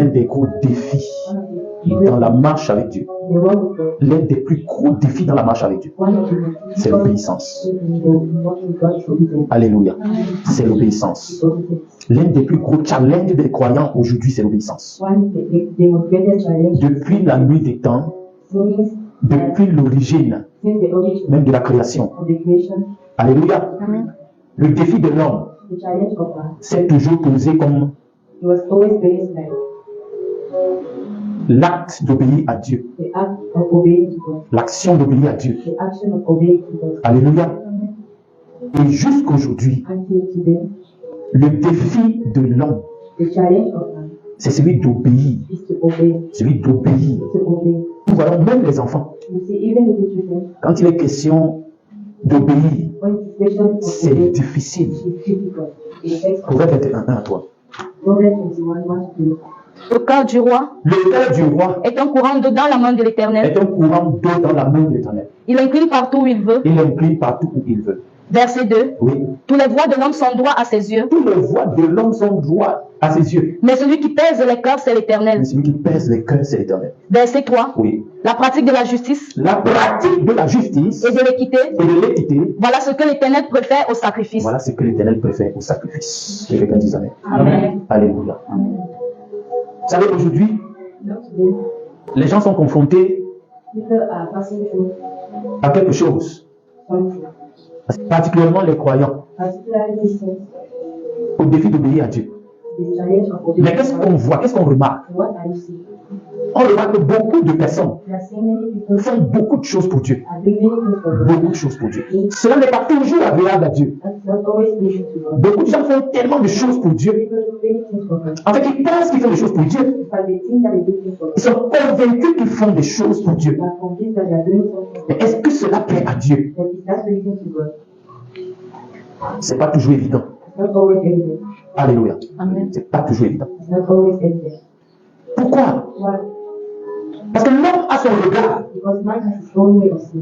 l'un des gros défis dans la marche avec Dieu, l'un des plus gros défis dans la marche avec Dieu, c'est l'obéissance. Alléluia. C'est l'obéissance. L'un des plus gros challenges des croyants aujourd'hui, c'est l'obéissance. Depuis la nuit des temps, depuis l'origine même de la création. Alléluia. Le défi de l'homme s'est toujours posé comme l'acte d'obéir à Dieu. L'action d'obéir à Dieu. Alléluia. Et jusqu'aujourd'hui, le défi de l'homme, c'est celui d'obéir. Celui d'obéir. Nous voyons même les enfants. Quand il est question d'obéir, c'est difficile. Proverbe 21, 1 à toi. Le cœur du roi est un courant d'eau dans la main de l'Éternel. Est un courant d'eau dans la main de l'Éternel. Il incline partout où il veut. Il incline partout où il veut. Verset 2. Oui. Tous les voies de l'homme sont droits à ses yeux. Tous les voies de l'homme sont droits à ses yeux. Mais celui qui pèse les cœurs, c'est l'Éternel. Mais celui qui pèse les cœurs, c'est l'Éternel. Verset 3. Oui. La pratique de la justice. La pratique de la justice. Et de l'équité. Et de l'équité. Voilà ce que l'Éternel préfère au sacrifice. Voilà ce que l'Éternel préfère au sacrifice. Que quelqu'un dise amen. Amen. Alléluia. Amen. Vous savez, aujourd'hui, les gens sont confrontés à quelque chose. Particulièrement les croyants. Au défi d'obéir à Dieu. Mais qu'est-ce qu'on voit? Qu'est-ce qu'on remarque? On remarque que beaucoup de personnes font beaucoup de choses pour Dieu. Beaucoup de choses pour Dieu. Cela n'est pas toujours agréable à Dieu. Beaucoup de gens font tellement de choses pour Dieu. En fait, ils pensent qu'ils font des choses pour Dieu. Ils sont convaincus qu'ils font des choses pour Dieu. Mais est-ce que cela plaît à Dieu? C'est pas toujours évident. Alléluia. C'est pas toujours évident. Pourquoi? Parce que l'homme a son regard.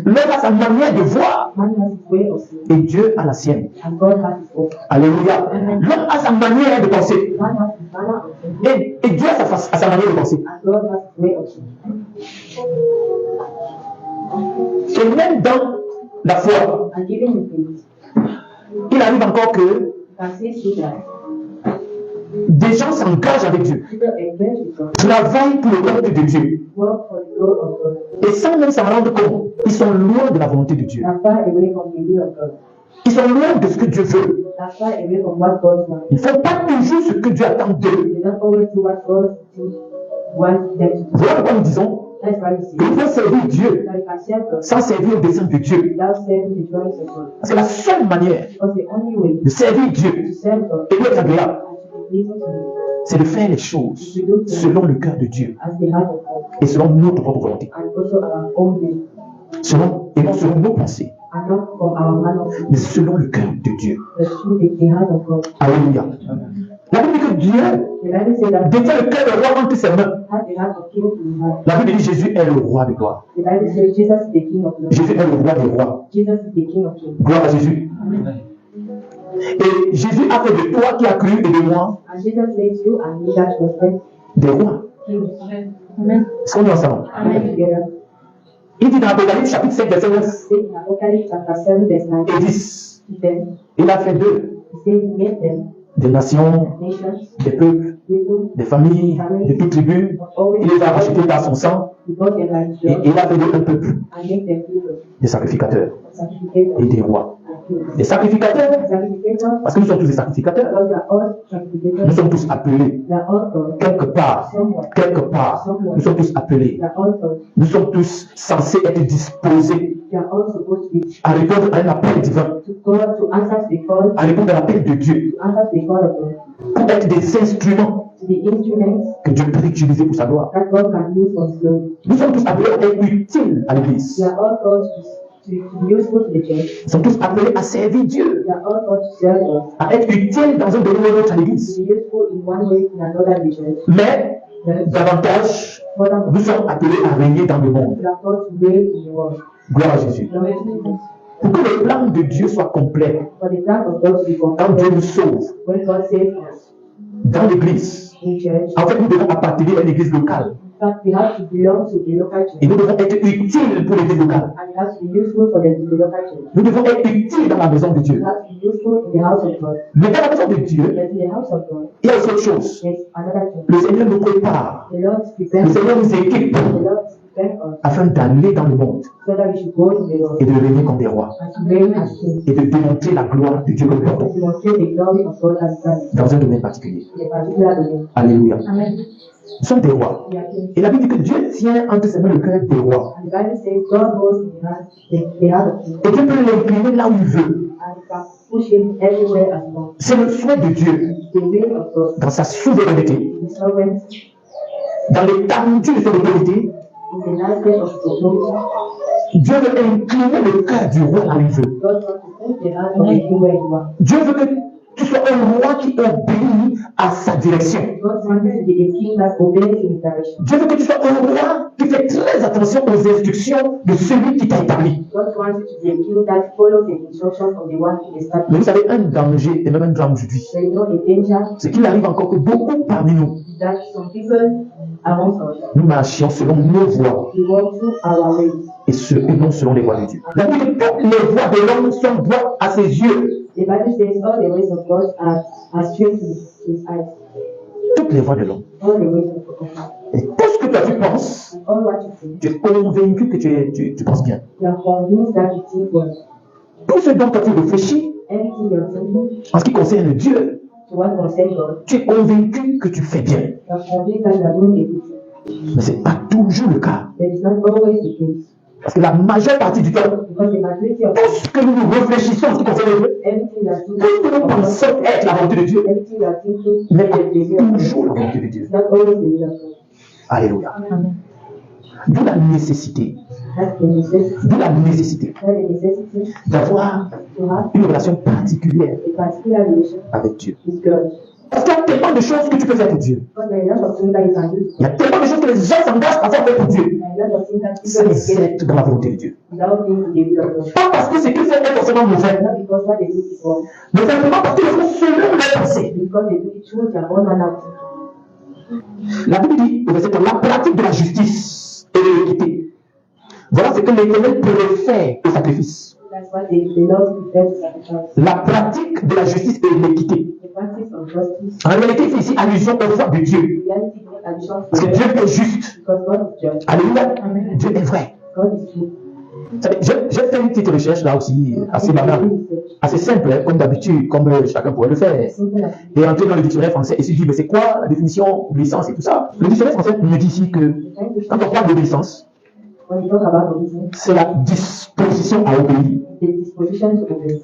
L'homme a sa manière de voir. Et Dieu a la sienne. Alléluia. L'homme a sa manière de penser. Et Dieu a sa manière de penser. Et même dans la foi, il arrive encore que des gens s'engagent avec Dieu, travaillent pour le compte de Dieu, et sans même s'en rendre compte, ils sont loin de la volonté de Dieu. Ils sont loin de ce que Dieu veut. Ils ne font pas toujours ce que Dieu attend d'eux. Voilà pourquoi nous disons qu'il faut servir Dieu sans servir le dessein de Dieu. C'est la seule manière de servir Dieu et d'être agréable. C'est de faire les choses selon le cœur de Dieu et selon notre propre volonté. Et non selon nos pensées, mais selon le cœur de Dieu. Alléluia. La Bible dit que Dieu détient le cœur du roi entre ses mains. La Bible dit que Jésus est le roi de gloire. Jésus est le roi des rois. Gloire à Jésus. Et Jésus a fait de toi qui as cru et de moi des rois. Est-ce qu'on est ensemble? Il dit dans Apocalypse chapitre 5 verset 9 et 10, il a fait d'eux des nations, des peuples, des familles, de toutes tribus. Il les a rachetés par son sang. Et il a fait d'eux un peuple, des sacrificateurs et des rois. Des sacrificateurs, parce que nous sommes tous des sacrificateurs. Nous sommes tous appelés. Quelque part, nous sommes tous appelés. Nous sommes tous censés être disposés à répondre à un appel divin, à répondre à l'appel de Dieu, pour être des instruments que Dieu peut utiliser pour sa gloire. Nous sommes tous appelés à être utiles à l'Église. Nous sommes tous appelés à servir Dieu, à être utiles dans un domaine ou l'autre à l'Église. Mais davantage, nous sommes appelés à régner dans le monde. Gloire à Jésus. Pour que le plan de Dieu soit complet, quand Dieu nous sauve dans l'Église, in church. En fait, nous devons appartenir à une église locale. In fact, we have to belong to the local church. Et nous devons être utiles pour l'église locale. And we have to be useful for the local church. Nous devons être utiles dans la maison de We Dieu. have to be useful in the house of God. Mais dans la maison de Dieu, But in the house of God, il y a aussi autre chose. there's another church. Le Seigneur nous prépare. The Lord Le prepares us. Seigneur nous équipe The Lord prepares us afin d'aller dans le monde so that we should go in the world et de régner comme des rois and to reign as kings. et de démontrer la gloire de Dieu comme To pardon demonstrate the glory of God as God dans un domaine particulier. in a particular domain. Alléluia. Amen. Nous sommes des rois. We are kings. Et la Bible dit que Dieu tient entre ses mains le cœur des rois. And the Bible says God holds in the heart of kings Et Dieu peut l'incliner là où il veut. and he can push him everywhere as well. C'est le souhait de Dieu The will of God dans sa souveraineté, is sovereign dans l'étendue de son autorité. in the nicety of his authority. Dieu veut incliner le cœur du roi là où il veut. God wants to put the heart of the king where you are. Dieu veut que tu sois un roi qui obéit à sa direction. God wants you to be a king that obeys in his direction. Dieu veut que tu sois un roi qui fait très attention aux instructions de celui qui t'a établi. God wants you to be a king that follows the instructions of the one who established. Mais vous savez, un danger et même un drame aujourd'hui, There is no a danger c'est qu'il arrive encore que beaucoup parmi nous, that some people amongst us nous marchions selon nos voies we walk through our ways. et non selon les voies de Dieu. La Bible dit que toutes les voies de l'homme sont droites à ses yeux. The Bible says all the ways of God are straight to his eyes. Toutes les voies de l'homme. All the ways of God. Et tout ce que toi tu penses, And all what you think, tu es convaincu que tu penses bien. you are convinced that you think well. Tout ce dont toi tu réfléchis, Everything you're thinking en ce qui concerne Dieu, to what concerns God, tu es convaincu que tu fais bien. you are convinced that you are doing a good thing. Mais ce n'est pas toujours le cas. But it's not always the case. Parce que la majeure partie du temps, Because the majority of tout ce que nous réfléchissons en ce qui concerne Dieu, everything you are tout ce que nous thinking, pensons être la volonté de Dieu, everything you are thinking n'est is pas the will of God. toujours la volonté de Dieu. It's not always the will of God. Alléluia. Amen. D'où la nécessité, That's the necessity. d'où la nécessité That's the necessity d'avoir to have une relation particulière a particular relation avec Dieu. with God. Parce qu'il y a tellement de choses que tu peux faire pour Dieu. Because there are a lot of things that you can do. Il y a tellement de choses que les gens s'engagent à faire pour Dieu. There are a lot of things that Sans people get être dans la volonté de Dieu. without being in the will of God. Pas parce que ce qu'ils font est forcément mauvais, Not because what they do is wrong, mais simplement parce qu'ils le font selon leurs pensées. but because they do it through their own manner. La Bible dit, au verset 3, la pratique de la justice et de l'équité. Voilà ce que l'Éternel préfère au sacrifice. That's what the Lord prefers to sacrifice. La pratique de la justice et de l'équité. The practice of justice, En réalité, il fait ici allusion aux voies de Dieu. in reality, God addition Parce que to Dieu God, est juste. because God is just. Alléluia. Amen. Dieu est vrai. God is true. Vous savez, j'ai fait une petite recherche là aussi, assez banale, assez simple, hein, comme d'habitude, comme chacun pourrait le faire. Simple as Et entrer dans le dictionnaire français et se dire, mais c'est quoi la définition d'obéissance et tout ça? Le dictionnaire français me dit ici que quand on parle d'obéissance, when you talk about obedience, c'est la disposition à obéir. the disposition to obey.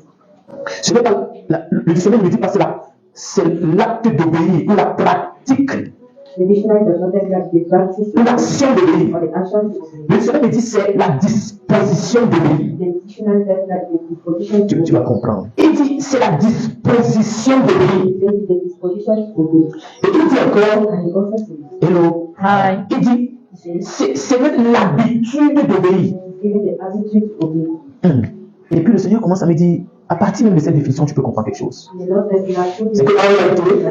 Ce n'est pas, le dictionnaire ne me dit pas cela, c'est l'acte d'obéir ou la pratique The dictionary does not tell you that the practice ou l'action d'obéir. or the action to obey. Le dictionnaire me dit c'est la disposition d'obéir. The dictionary tells you that the disposition to Tu vas obey. comprendre. Il dit c'est la disposition d'obéir. It says the disposition to obey. Et il dit encore, And it also says, hello, Hi. il dit It says, c'est même l'habitude d'obéir. given the attitude to obey. Et puis le Seigneur commence à me dire, à partir même de cette définition, tu peux comprendre quelque chose. And the Lord says, you have to C'est que en réalité,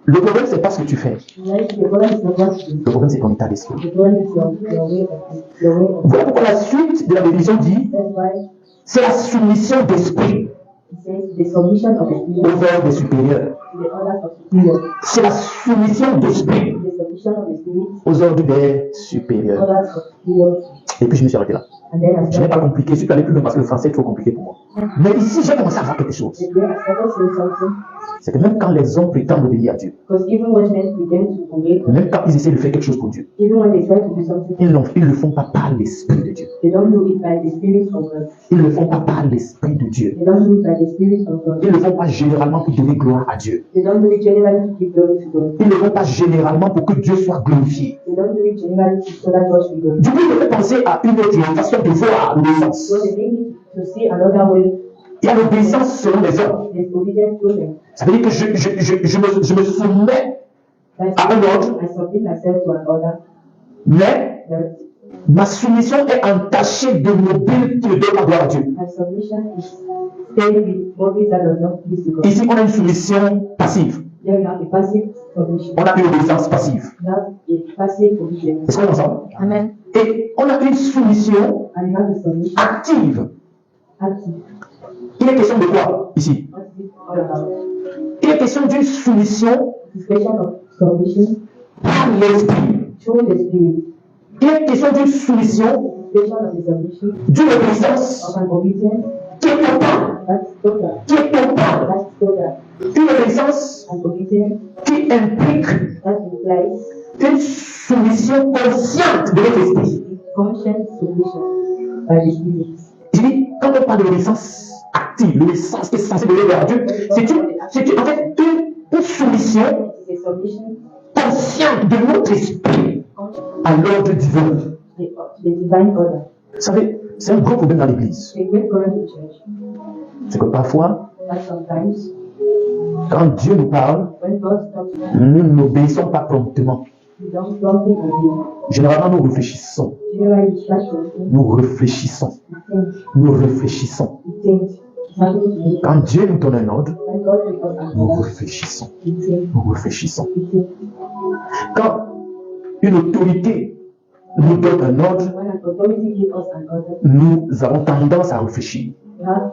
le problème, c'est pas ce que tu fais. the problem is not what you do. Le problème, c'est ton état d'esprit. The problem is your way of your way of. Voilà pourquoi la suite de la définition dit, That's why c'est la soumission d'esprit it says the submission of the spirit aux ordres des supérieurs. to the orders of superior. C'est la soumission d'esprit The submission of the spirit aux ordres des to supérieurs. orders of superior. Et puis je me suis arrêté là. And then I Je n'ai pas started, compliqué, je suis allé plus loin parce que le français est trop compliqué pour moi. Mais ici, j'ai commencé à voir quelque chose. then I started saying something. C'est que même quand les hommes prétendent obéir à Dieu, Because even when men begin to obey, même quand ils essaient de faire quelque chose pour Dieu, even when they try to do something, ils ne le font pas par l'Esprit de Dieu. they don't do it by the spirit of God. Ils ne le font pas par l'Esprit de Dieu. They don't do it by the spirit of God. Ils ne le font pas généralement pour donner gloire à Dieu. They don't do it generally to give glory to God. Ils ne le font pas généralement pour que Dieu soit glorifié. They don't do it generally so that God should be glorified. Du coup, il me fait penser à une autre façon de voir l'obéissance. So they make it to see another way. Il y a l'obéissance selon les hommes. There's obedience to them. Ça veut dire que je me soumets That's à un ordre, I submit myself to an order. mais But Ma soumission est entachée de mobiles qui ne donnent pas gloire à Dieu. My submission is staying with motives that does not please God. Ici, on a une soumission passive. There you have a passive submission. On a une obéissance passive. You have a passive obedience. Est-ce qu'on est ensemble? Amen. Et on a une soumission And you have a submission active. active. Il est question de quoi ici? What is it all about? Il est question d'une soumission It is question of submission par l'esprit. through the spirit. Il est question d'une soumission, Question of the submission d'une obéissance of an obedience. qui est totale. That's total. Qui est totale. That's total. Une obéissance An obedience qui implique that implies une soumission consciente de notre esprit. conscious submission by the spirit. Je dis, quand on parle de l'obéissance active, l'obéissance qui est censée donner à Dieu, c'est en fait une soumission It is a submission consciente de notre esprit à l'ordre divin. to the divine order. Vous savez, c'est un gros problème dans l'église. The great problem in church C'est que parfois, that sometimes quand Dieu nous parle, when God talks to us, nous n'obéissons pas promptement. we don't promptly obey. Généralement, nous réfléchissons. Generally, we try to think, Nous réfléchissons. Nous réfléchissons. we think, something to do. Quand Dieu nous donne un ordre, When God gives us an nous order, réfléchissons. we think, Nous réfléchissons. we think. Quand une autorité nous donne un ordre, When an authority gives us an order, nous avons tendance à réfléchir we have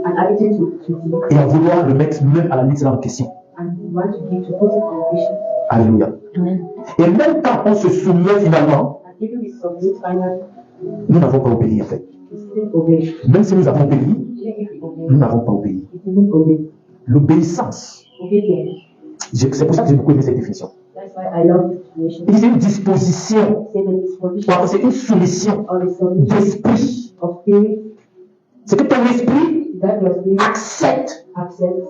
an attitude to think, et à vouloir le mettre même à la limite en question. and we want to give to put it in question. Alléluia. Amen. Et même quand on se soumet finalement, And if we submit finally, nous n'avons pas obéi en fait. we still obey. Même si nous avons obéi, Even if we obey, nous n'avons pas obéi. we didn't obey. L'obéissance, Obedience. c'est pour ça que j'ai beaucoup aimé cette définition. That's why I love this definition. C'est une disposition, C'est the disposition c'est une soumission or the submission d'esprit. of spirit C'est que ton esprit that your spirit accepte, accepts,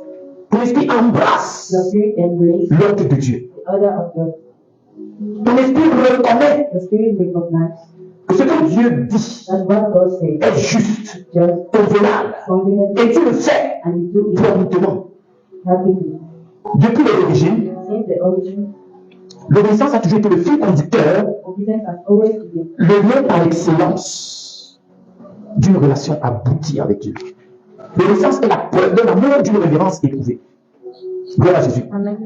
ton esprit embrasse your spirit embraces l'ordre de Dieu. the order of God. Ton esprit reconnaît The spirit recognizes que ce que Dieu dit that what God says est juste, just convenable, convenient et tu le fais and you do it promptement. happily. Depuis l'origine, Since the origin, l'obéissance a toujours été le fil conducteur, obedience has always been le lien par excellence d'une relation aboutie avec Dieu. L'obéissance est la preuve de l'amour d'une révérence éprouvée. Gloire à Jésus. Amen.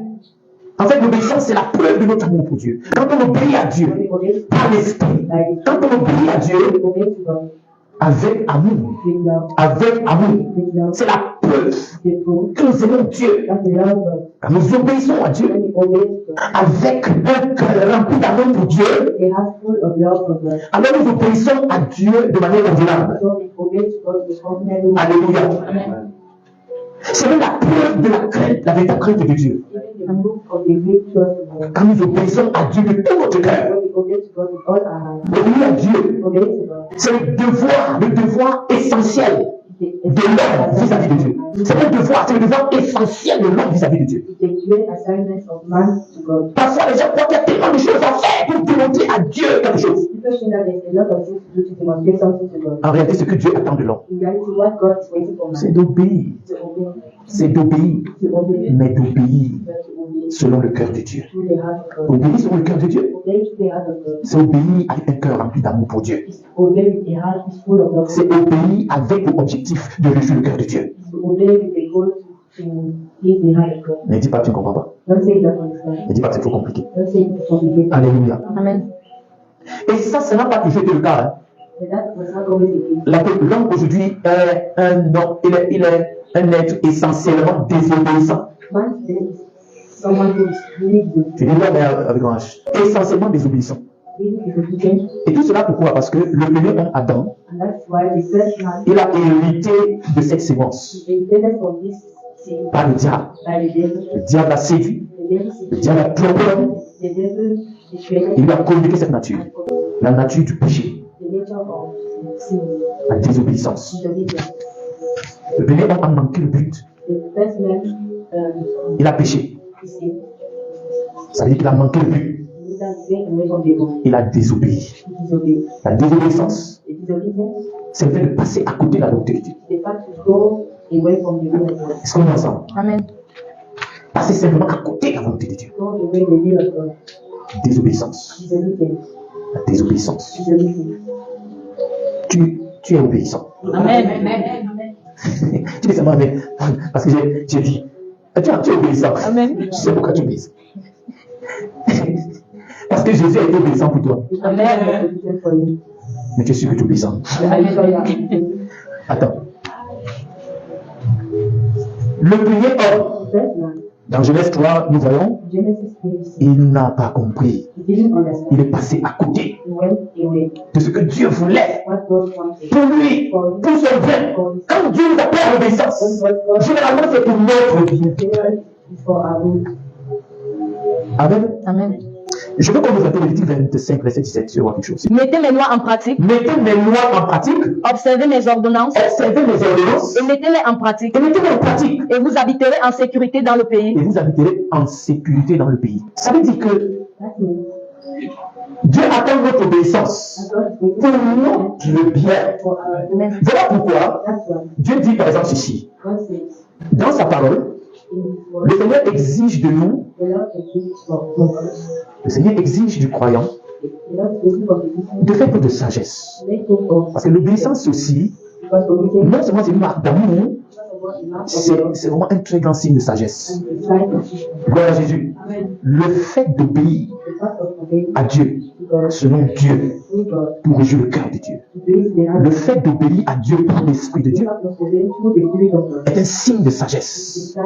En fait, l'obéissance, c'est la preuve de notre amour pour Dieu. Quand on obéit à Dieu when we obey par l'esprit, quand on obéit à Dieu we obey to God avec amour, with love, c'est la preuve the proof que nous aimons Dieu. that we love God. Quand nous obéissons à Dieu When we obey to God, avec un cœur rempli d'amour pour Dieu, a heart full of love for God. alors nous obéissons à Dieu de manière convenable. So we obey to God with confidence. Alléluia. Amen. C'est même la preuve de la crainte, la véritable crainte de Dieu. Even the proof of the great trust in God. Quand nous obéissons à Dieu de tout notre cœur, When we obey to God with all our heart, obéir à Dieu, obey to God. c'est le devoir essentiel de l'homme vis-à-vis de Dieu. C'est le devoir essentiel de l'homme vis-à-vis de Dieu. It's the great assignment of man to God. Parfois, les gens croient qu'il y a tellement de choses à faire pour démontrer à Dieu quelque chose. People think that there's a lot of things to do to demonstrate something to God. En réalité, ce que Dieu attend de l'homme, In reality, what God is waiting for c'est man d'obéir. to obey, C'est d'obéir, to obey, mais d'obéir but to obey selon le cœur de Dieu. through the heart of God. Obéir selon le cœur de Dieu, Obey through the heart of God. c'est obéir avec un cœur rempli d'amour pour Dieu. It's obey with a heart full of love. C'est obéir avec l'objectif de réjouir le cœur de Dieu. It's to obey with a goal to please the heart of God. Ne dis pas que tu ne comprends pas. Don't say it doesn't understand. Ne dis pas que c'est trop compliqué. Don't say it's complicated. Alléluia. Amen. Et ça n'a pas toujours été le cas. Hein. But that was not always the case. L'homme aujourd'hui est un homme, il est un être essentiellement désobéissant. Man today is someone who is really good, Tu dis l'homme est avec un H. Essentiellement désobéissant. really disobedient, Et tout cela pourquoi? Parce que le premier homme, Adam, and that's why the first man il a hérité de cette séquence is inherited from this sin par le diable. by the devil. Le diable l'a séduit. The devil Le seduced diable a trompé l'homme. the devil betrayed Il lui a communiqué cette nature. La nature du péché, the nature of sin, la désobéissance. disobedience. Le premier homme a manqué le but. The first man Il a péché. is sin. Ça veut dire qu'il a manqué le but. He was going away from the goal. Il a désobéi. He disobeyed. La désobéissance, The disobedience c'est le fait de passer à côté de la volonté de Dieu. is the fact to go away from the will of God. Est-ce qu'on est ensemble? Amen. Passer simplement à côté de la volonté de Dieu. Go away the will of God. Désobéissance. Disobedience. La désobéissance. disobedience. Tu es obéissant. Amen. Tu dis seulement Amen. Parce que j'ai dit. Tu es obéissant. Amen. Je sais pourquoi tu obéis. Parce que Jésus a été obéissant pour toi. Amen. Mais tu es sûr que tu es obéissant. Attends. Le premier homme, dans Genèse 3, nous voyons, il n'a pas compris. Il est passé à côté de ce que Dieu voulait pour lui, pour son bien. Quand Dieu nous appelle à l'obéissance, généralement c'est pour notre bien. Amen. Amen. Je veux qu'on nous appelle Lévitique 25, verset 17, tu vois quelque chose. Mettez mes lois en pratique, Mettez mes lois en pratique, observez mes ordonnances observez mes ordonnances, et mettez-les en pratique. et mettez-les en pratique. Et vous habiterez en sécurité dans le pays. Et vous habiterez en sécurité dans le pays. Ça veut dire que Dieu attend notre obéissance pour notre bien. Voilà pourquoi Dieu dit par exemple ceci. Dans sa parole, le Seigneur exige de nous, le Seigneur exige du croyant de faire preuve de sagesse. Parce que l'obéissance aussi, non seulement c'est une marque d'amour, c'est vraiment un très grand signe de sagesse. Gloire à Jésus. Le fait d'obéir à Dieu, selon Dieu, pour réjouir le cœur de Dieu. Le fait d'obéir à Dieu par l'Esprit de Dieu est un signe de sagesse.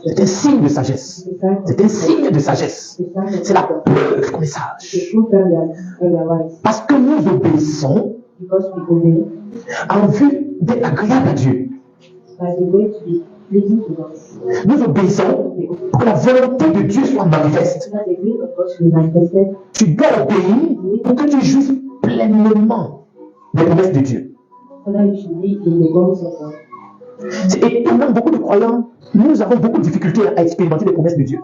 C'est un signe de sagesse. C'est un signe de sagesse. C'est la preuve qu'on est sage. Parce que nous obéissons en vue d'être agréable à Dieu. Nous obéissons pour que la volonté de Dieu soit manifeste. Tu dois obéir pour que tu jouisses pleinement des promesses de Dieu. C'est étonnant, beaucoup de croyants, nous avons beaucoup de difficultés à expérimenter les promesses de Dieu.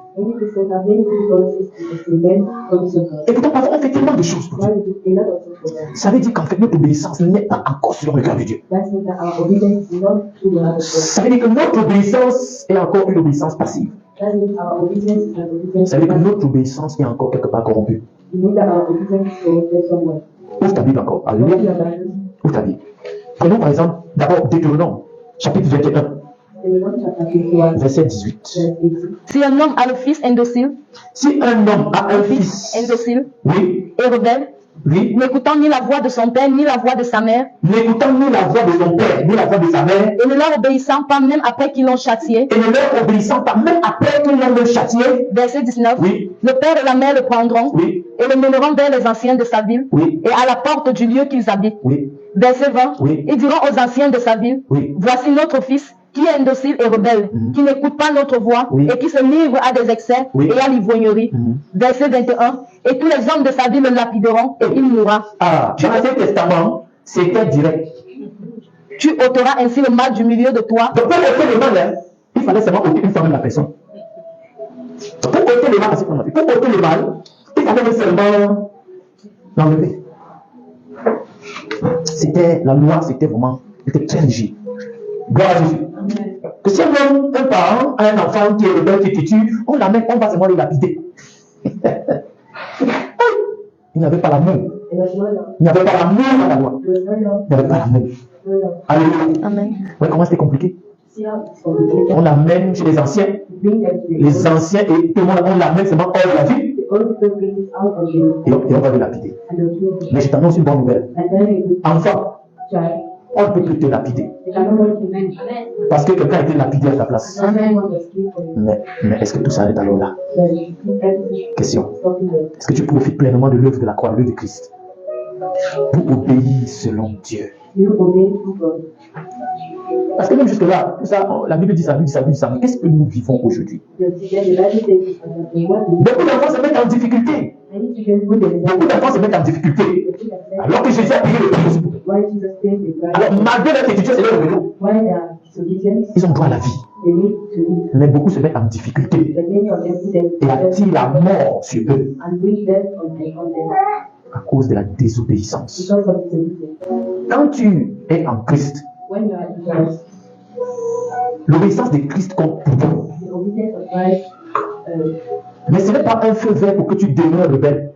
Et pourtant, parfois, on fait tellement de choses pour Dieu. Ça veut dire qu'en fait, notre obéissance n'est pas encore selon le cœur de Dieu. Ça veut dire que notre obéissance est encore une obéissance passive. Ça veut dire que notre obéissance est encore quelque part corrompue. Ouvre ta Bible encore. Alléluia. Ouvre ta Bible. Prenons par exemple d'abord Deutéronome, chapitre 21, verset 18. Si un homme a le fils indocile, Si un homme a un fils, indocile oui, et rebelle, oui, n'écoutant ni la voix de son père ni la voix de sa mère, n'écoutant ni la voix de son père, ni la voix de sa mère, et ne leur obéissant pas même après qu'ils l'ont châtié, et ne leur obéissant pas, même après que l'on le châtié, verset 19, oui, le père et la mère le prendront oui, et le mèneront vers les anciens de sa ville oui, et à la porte du lieu qu'ils habitent. oui, Verset 20, Oui. ils diront aux anciens de sa ville, oui, voici notre fils qui est indocile et rebelle, qui n'écoute pas notre voix Oui. et qui se livre à des excès Oui. et à l'ivrognerie. Verset 21, et tous les hommes de sa ville le lapideront et il mourra. Ah, dans l'Ancien Testament, c'était direct. Tu ôteras ainsi le mal du milieu de toi. Donc, pour ôter le mal, hein, il fallait seulement ôter une femme de la personne. Donc, pour ôter le mal, c'est ce qu'on a fait. Pour ôter le mal, il fallait seulement l'enlever. C'était, la loi, c'était vraiment, c'était très rigide. Gloire à Jésus. Que si un parent a un enfant qui est rebelle, qui tue, on l'amène, on va seulement le lapider. Il n'avait pas l'amour. Il n'avait pas l'amour dans la loi. Il n'avait pas l'amour. Alléluia. Amen. Ouais, comment c'était compliqué? On l'amène chez les anciens. Les anciens et tout le monde, on l'amène seulement hors de la vie. Et on va le lapider. Mais je t'annonce une bonne nouvelle. Enfant, on ne peut plus te lapider. Parce que quelqu'un a été lapidé à ta place. Mais est-ce que tout s'arrête alors là? Question. Est-ce que tu profites pleinement de l'œuvre de la croix, de l'œuvre de Christ, pour obéir selon Dieu? Parce que même jusque-là, tout ça, la Bible dit ça, mais qu'est-ce que nous vivons aujourd'hui? Beaucoup d'enfants se mettent en difficulté. Beaucoup d'enfants se mettent en difficulté. Alors que Jésus a payé le prix aussi pour eux. Alors, malgré leur étudiant, c'est leur rébellion. Ils ont droit à la vie. Mais beaucoup se mettent en difficulté et attirent la mort sur eux à cause de la désobéissance. Quand tu es en Christ, l'obéissance de Christ compte pour toi. Mais ce n'est pas un feu vert pour que tu demeures rebelle.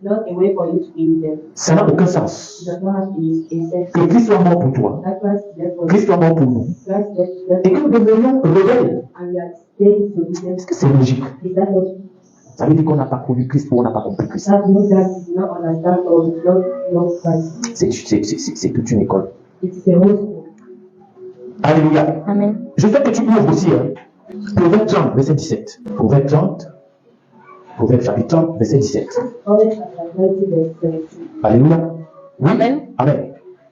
not a way for you to be with them. Ça n'a aucun sens. It does not have a sense. Que Christ soit mort pour toi, That Christ is there for Christ you. soit mort pour nous, Christ is there et que nous devenions rebelles. and we are staying to be them. Est-ce que c'est logique? Is that what Ça veut dire qu'on n'a pas connu Christ ou on n'a pas compris Christ. that means that you do not understand or you don't know Christ? C'est toute une école. It's a whole school. Alléluia. Amen. Je veux que tu ouvres aussi. Proverbe 30, verset 17. Proverbe 30. Proverbe chapitre 30, verset 17. Proverbs chapter 30, verse 17. Alléluia. Oui. Amen. Amen.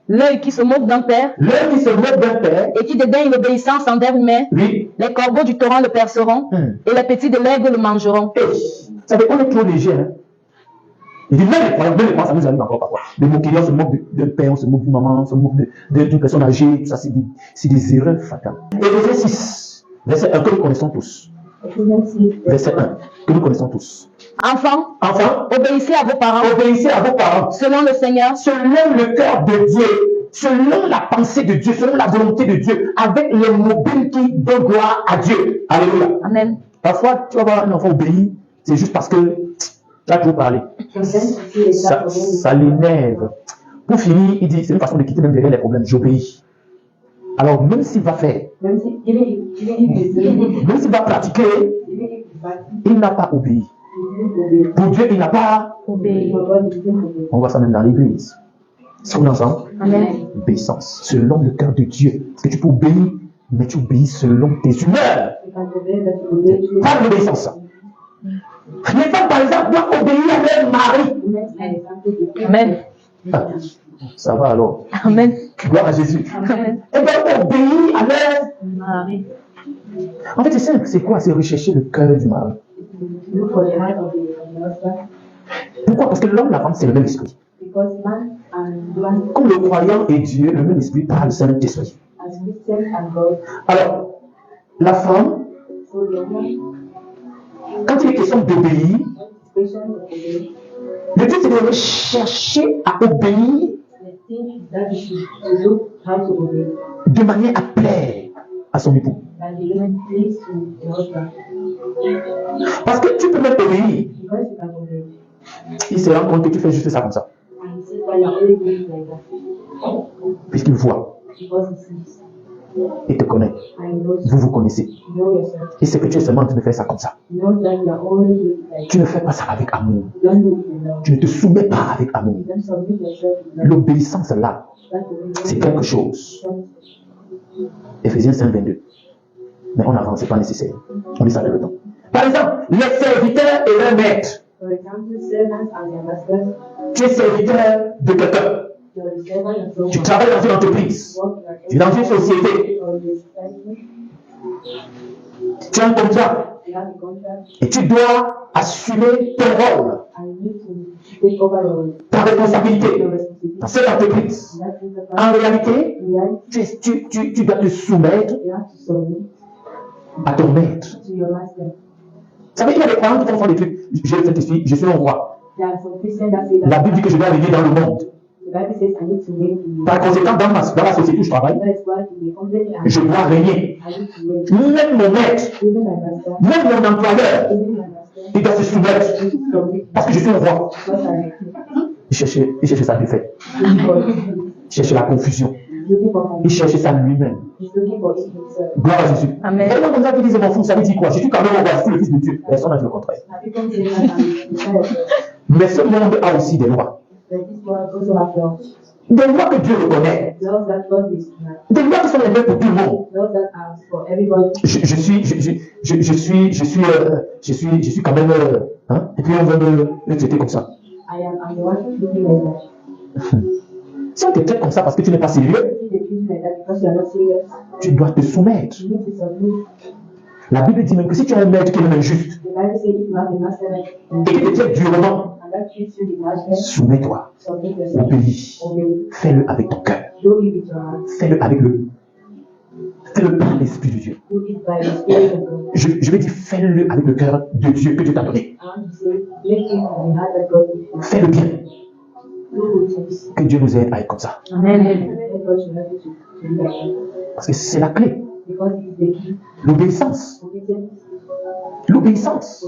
L'œil qui se moque d'un père L'homme qui se moque d'un père, et qui dédaigne l'obéissance envers humain, oui. les corbeaux du torrent le perceront et les petits de l'aigle le mangeront. Ça veut dire qu'on est trop léger. Hein? Il dit, même les croyants, ça nous arrive encore parfois. De moquer, on se moque d'un père, on se moque d'une maman, on se moque d'une personne âgée, tout ça, c'est des erreurs fatales. Et verset 6, verset 1, que nous connaissons tous. Verset 1, que nous connaissons tous. Enfants, Enfin, obéissez à vos parents obéissez à vos parents, selon le Seigneur, selon le cœur de Dieu, selon la pensée de Dieu, selon la volonté de Dieu, avec les mobiles qui donnent gloire à Dieu. Alléluia. Amen. Parfois, tu vas voir un enfant obéir, c'est juste parce que tu as trop parlé. Ça l'énerve. Pour finir, il dit, c'est une façon de quitter même derrière les problèmes. J'obéis. Alors, même s'il va faire, même s'il va pratiquer, il n'a pas obéi. Pour Dieu, il n'a pas obéi. On voit ça même dans l'église. Sont ensemble. Amen. Obéissance. Selon le cœur de Dieu. Parce que tu peux obéir, mais tu obéis selon tes humeurs. Pas l'obéissance. Les femmes, par exemple, doivent obéir à leur mari. Amen. Ah, ça va alors. Amen. Gloire à Jésus. Amen. Elles doivent obéir à leur Mari. En fait, c'est simple. C'est quoi? C'est rechercher le cœur du mari. Pourquoi? Parce que l'homme et la femme, c'est le même esprit. Comme le croyant et Dieu, le même esprit par le Saint-Esprit. Alors, la femme, quand il est question d'obéir, le but c'est de rechercher à obéir de manière à plaire à son époux. Parce que tu peux même obéir. Il se rend compte que tu fais juste ça comme ça. Puisqu'il voit. Il te connaît. Vous vous connaissez. Il sait que tu es seulement en train de faire ça comme ça. Tu ne fais pas ça avec amour. Tu ne te soumets pas avec amour. L'obéissance là, c'est quelque chose. Éphésiens 5, 22. Mais on avance, c'est pas nécessaire. On lit ça dans le temps. Par exemple, les serviteurs et leurs maîtres. Tu es serviteur de quelqu'un. Tu travailles dans une entreprise. Tu es dans une société. Tu as un contrat. Et tu dois assumer ton rôle. Ta responsabilité dans cette entreprise. En réalité, tu dois te soumettre à ton maître. Vous savez, il y a des croyants qui font des trucs. Je suis un roi. La Bible dit que je dois régner dans le monde. Par conséquent, dans la société où je travaille, je dois régner. Même mon maître, même mon employeur, il doit se soumettre. Parce que je suis un roi. Il cherchait sa défaite. Il cherchait la confusion. Il cherchait ça lui-même. Gloire à Jésus. Amen. Et donc, comme ça, tu dis, mon fils, ça veut dire quoi? Je suis quand même un roi, je suis le fils de Dieu. Personne n'a dit le contraire. Mais ce monde a aussi des lois. Des lois que Dieu reconnaît. Des lois qui sont les mêmes pour tout le monde. Je suis quand même, hein? Et puis on veut me traiter comme ça. Si on te traite comme ça parce que tu n'es pas sérieux, tu dois te soumettre. La Bible dit même que si tu as un maître qui est injuste et qui te traite durement, soumets-toi, obéis, fais-le avec ton cœur, fais-le par l'Esprit de Dieu. Je vais dire, fais-le avec le cœur de Dieu que Dieu t'a donné. Fais-le bien. Que Dieu nous aide à être comme ça. Amen. Parce que c'est la clé. L'obéissance. L'obéissance.